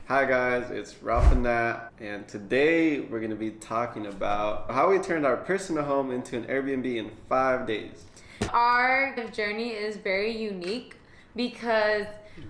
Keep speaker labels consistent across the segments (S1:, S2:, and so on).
S1: Hi guys, it's Ralph and Nat, and today we're going to be talking about how we turned our personal home into an Airbnb in 5 days.
S2: Our journey is very unique because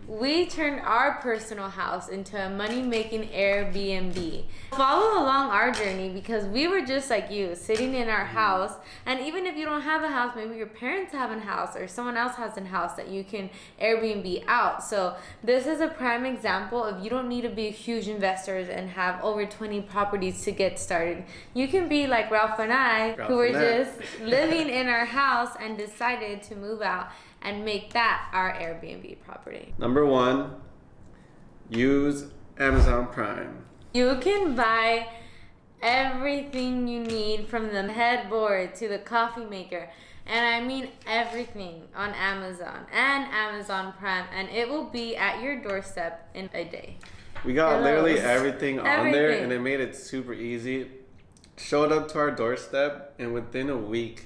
S2: we turned our personal house into a money-making Airbnb. Follow along our journey because we were just like you, sitting in our house. And even if you don't have a house, maybe your parents have a house or someone else has a house that you can Airbnb out. So this is a prime example of you don't need to be huge investors and have over 20 properties to get started. You can be like Ralph and I, who were just living in our house and decided to move out and make that our Airbnb property.
S1: Number 1, use Amazon Prime.
S2: You can buy everything you need, from the headboard to the coffee maker, and I mean everything, on Amazon and Amazon Prime, and it will be at your doorstep in a day.
S1: We got literally everything on there, and it made it super easy. Showed up to our doorstep, and within a week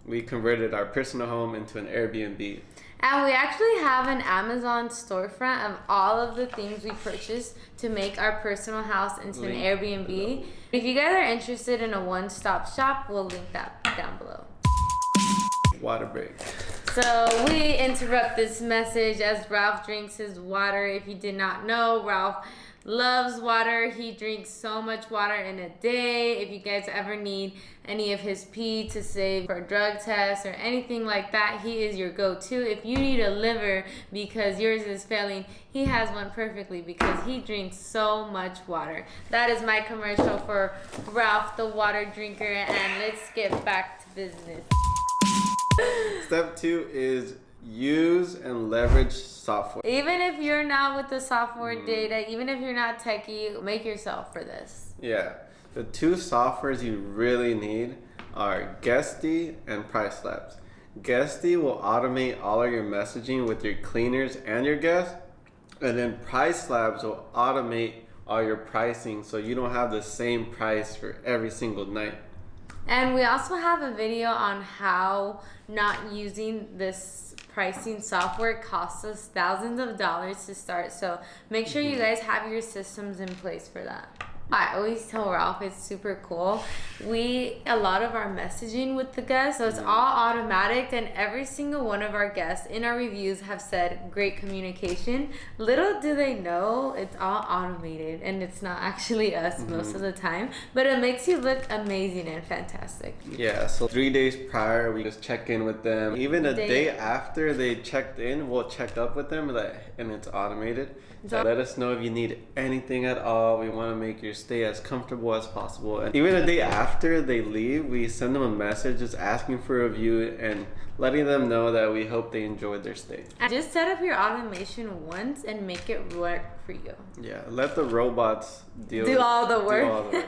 S1: we converted our personal home into an Airbnb.
S2: And we actually have an Amazon storefront of all of the things we purchased to make our personal house into an Airbnb. If you guys are interested in a one-stop shop, we'll link that down below.
S1: Water break.
S2: So we interrupt this message as Ralph drinks his water. If you did not know, Ralph loves water. He drinks so much water in a day. If you guys ever need any of his pee to save for a drug test or anything like that, he is your go-to. If you need a liver because yours is failing, he has one perfectly because he drinks so much water. That is my commercial for Ralph the water drinker, and let's get back to business.
S1: Step 2 is use and leverage software.
S2: Even if you're not with the software data, even if you're not techie, make yourself for this.
S1: Yeah. The 2 softwares you really need are Guesty and Price Labs. Guesty will automate all of your messaging with your cleaners and your guests, and then Price Labs will automate all your pricing so you don't have the same price for every single night.
S2: And we also have a video on how not using this pricing software costs us thousands of dollars to start. So make sure you guys have your systems in place for that. I always tell Ralph it's super cool. A lot of our messaging with the guests, so it's all automatic, and every single one of our guests in our reviews have said great communication. Little do they know it's all automated and it's not actually us most of the time, but it makes you look amazing and fantastic.
S1: Yeah, so 3 days prior, we just check in with them. Even a day after they checked in, we'll check up with them, and it's automated. So let us know if you need anything at all. We want to make your stay as comfortable as possible. And even a day after they leave, we send them a message just asking for a review and letting them know that we hope they enjoyed their stay.
S2: And just set up your automation once and make it work for you.
S1: Yeah, let the robots
S2: do all the work.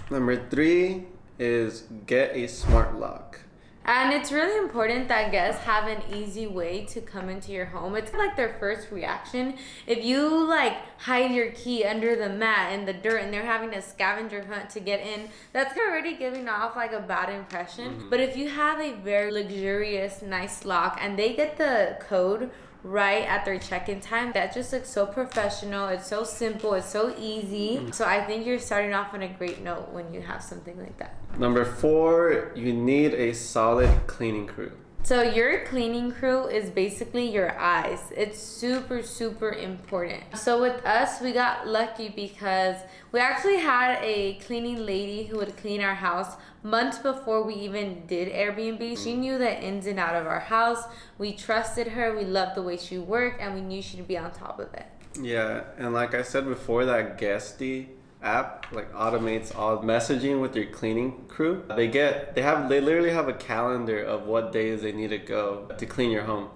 S1: Number 3 is get a smart lock.
S2: And it's really important that guests have an easy way to come into your home. It's like their first reaction. If you hide your key under the mat in the dirt and they're having a scavenger hunt to get in, that's already giving off a bad impression. But if you have a very luxurious, nice lock and they get the code right at their check-in time, that just looks so professional. It's so simple, it's so easy. So I think you're starting off on a great note when you have something like that.
S1: Number 4, you need a solid cleaning crew.
S2: So your cleaning crew is basically your eyes. It's super, super important. So with us, we got lucky because we actually had a cleaning lady who would clean our house months before we even did Airbnb. She knew the ins and out of our house. We trusted her. We loved the way she worked, and we knew she'd be on top of it.
S1: Yeah, and like I said before, that Guesty app automates all messaging with your cleaning crew. They literally have a calendar of what days they need to go to clean your home.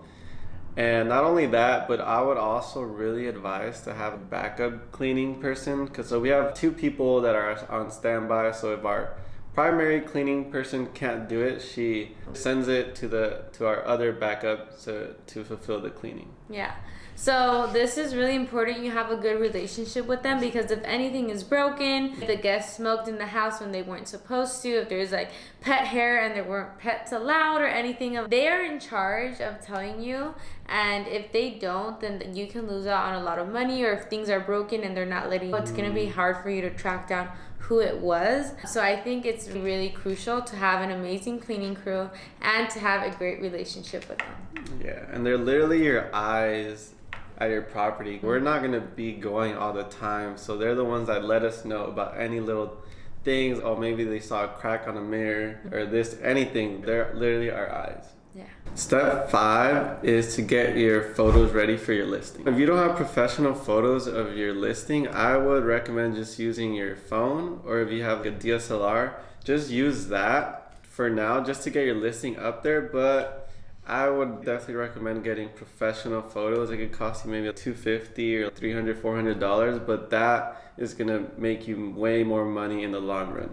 S1: And not only that, but I would also really advise to have a backup cleaning person, so we have 2 people that are on standby. So if our primary cleaning person can't do it, she sends it to our other backup to fulfill the cleaning.
S2: Yeah. So this is really important. You have a good relationship with them, because if anything is broken, if the guests smoked in the house when they weren't supposed to, if there's pet hair and there weren't pets allowed or anything, they are in charge of telling you And if they don't, then you can lose out on a lot of money, or if things are broken and they're not letting you, it's going to be hard for you to track down who it was. So I think it's really crucial to have an amazing cleaning crew and to have a great relationship with them.
S1: Yeah, and they're literally your eyes at your property. We're not going to be going all the time, so they're the ones that let us know about any little things. Oh, maybe they saw a crack on a mirror or this, anything. They're literally our eyes.
S2: Yeah.
S1: Step 5 is to get your photos ready for your listing. If you don't have professional photos of your listing, I would recommend just using your phone, or if you have a DSLR, just use that for now just to get your listing up there. But I would definitely recommend getting professional photos. It could cost you maybe $250 or $300, $400, but that is gonna make you way more money in the long run.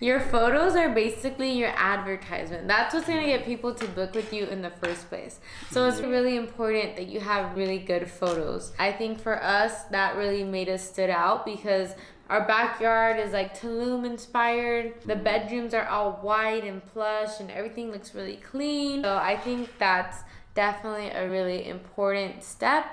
S2: Your photos are basically your advertisement. That's what's going to get people to book with you in the first place. So it's really important that you have really good photos. I think for us, that really made us stood out because our backyard is like Tulum inspired. The bedrooms are all white and plush and everything looks really clean. So I think that's definitely a really important step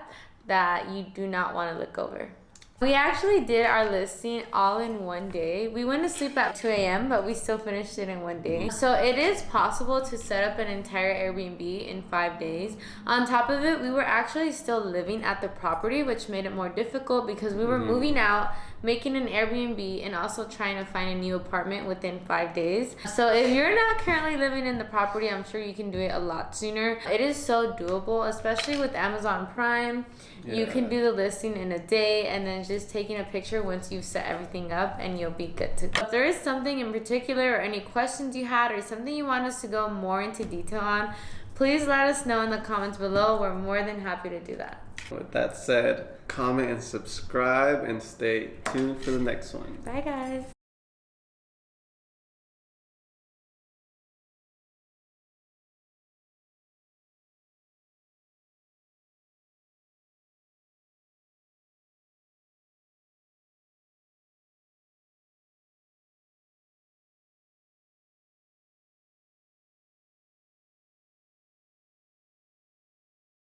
S2: that you do not want to look over. We actually did our listing all in one day. We went to sleep at 2 a.m., but we still finished it in one day. So it is possible to set up an entire Airbnb in 5 days. On top of it, we were actually still living at the property, which made it more difficult because we were moving out, making an Airbnb, and also trying to find a new apartment within 5 days. So if you're not currently living in the property, I'm sure you can do it a lot sooner. It is so doable, especially with Amazon Prime. You can do the listing in a day and then just taking a picture once you've set everything up and you'll be good to go. If there is something in particular or any questions you had or something you want us to go more into detail on, please let us know in the comments below. We're more than happy to do that.
S1: With that said, comment and subscribe and stay tuned for the next one.
S2: Bye guys.